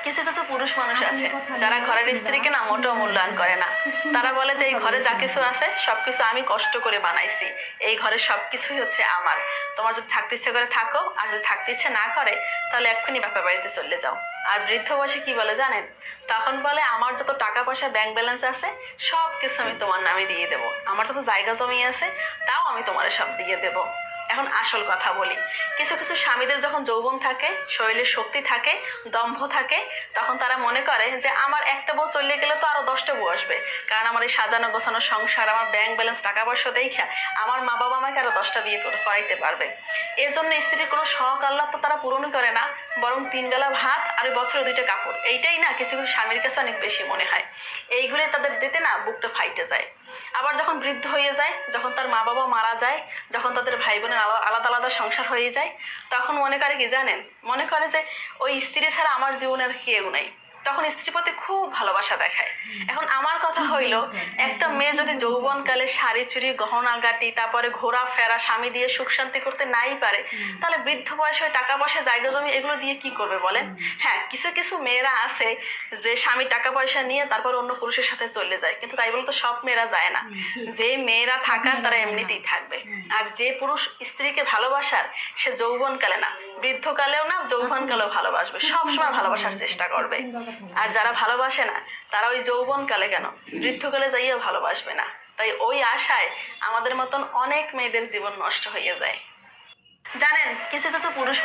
কিছু কিছু পুরুষ মানুষ আছে যারা ঘরের স্ত্রীকে না মোটেও মূল্যায়ন করে না। তারা বলে যে এই ঘরে যা কিছু আছে সবকিছু আমি কষ্ট করে বানাইছি, এই ঘরে সবকিছুই হচ্ছে আমার, তোমার যদি থাকতে ইচ্ছে করে থাকো, আর যদি থাকতে ইচ্ছে না করে তাহলে এক্ষুনি বাপের বাড়িতে চলে যাও। আর বৃদ্ধ বয়সে কি বলে জানেন? তখন বলে আমার যত টাকা পয়সা ব্যাংক ব্যালেন্স আছে সব কিছু আমি তোমার নামে দিয়ে দেবো, আমার যত জায়গা জমি আছে তাও আমি তোমার সব দিয়ে দেবো। এখন আসল কথা বলি, কিছু কিছু স্বামীদের যখন যৌবন থাকে, শরীরে শক্তি থাকে, দম্ভ থাকে, তখন তারা মনে করে যে আমার একটা বউ চলে গেলে তো আরো 10টা বউ আসবে, কারণ আমার এই সাজানো গোছানো সংসার, আমার ব্যাংক ব্যালেন্স টাকা পয়সা দেখা আমার মা বাবা আমাকে আরো 10টা বিয়ে করাইতে পারবে। এর জন্য স্ত্রীর কোনো শখ আল্লাহ তো তারা পূরণই করে না, বরং 3 বেলা ভাত আর বছরে 2টা কাপড়, এইটাই না কিছু কিছু স্বামীর কাছে অনেক বেশি মনে হয়। এইগুলো তাদের দিতে না বুকটা ফাইটে যায়। আবার যখন বৃদ্ধ হয়ে যায়, যখন তার মা বাবা মারা যায়, যখন তাদের ভাই বোনের আলাদা আলাদা সংসার হয়ে যায়, তখন মনে করে কি জানেন? মনে করে যে ওই স্ত্রী ছাড়া আমার জীবনের কেউ নেই, তখন স্ত্রীর প্রতি খুব ভালোবাসা দেখায়। এখন আমার কথা হইল, একটা মেয়ে যদি যৌবনকালে শাড়ি চুরি গহনা গাটি তারপরে ঘোরা ফেরা স্বামী দিয়ে সুখ শান্তি করতে নাই পারে, তাহলে বৃদ্ধ বয়সে টাকা পয়সা জায়গা জমি এগুলো দিয়ে কি করবে বলেন? হ্যাঁ, কিছু কিছু মেয়েরা আছে যে স্বামী টাকা পয়সা নিয়ে তারপর অন্য পুরুষের সাথে চলে যায়, কিন্তু তাই বলে তো সব মেয়েরা যায় না। যে মেয়েরা থাকার তারা এমনিতেই থাকবে। আর যে পুরুষ স্ত্রীকে ভালোবাসার, সে যৌবনকালে না, বৃদ্ধকালেও না, যৌবনকালেও ভালোবাসবে, সবসময় ভালোবাসার চেষ্টা করবে। আর যারা ভালোবাসে না তারা ওই যৌবনকালে কেন, বৃদ্ধকালে যাইও ভালোবাসবে না। তাই ওই আশায় আমাদের মতন অনেক মেয়েদের জীবন নষ্ট হয়ে যায়। জানেন, কিছু কিছু পুরুষ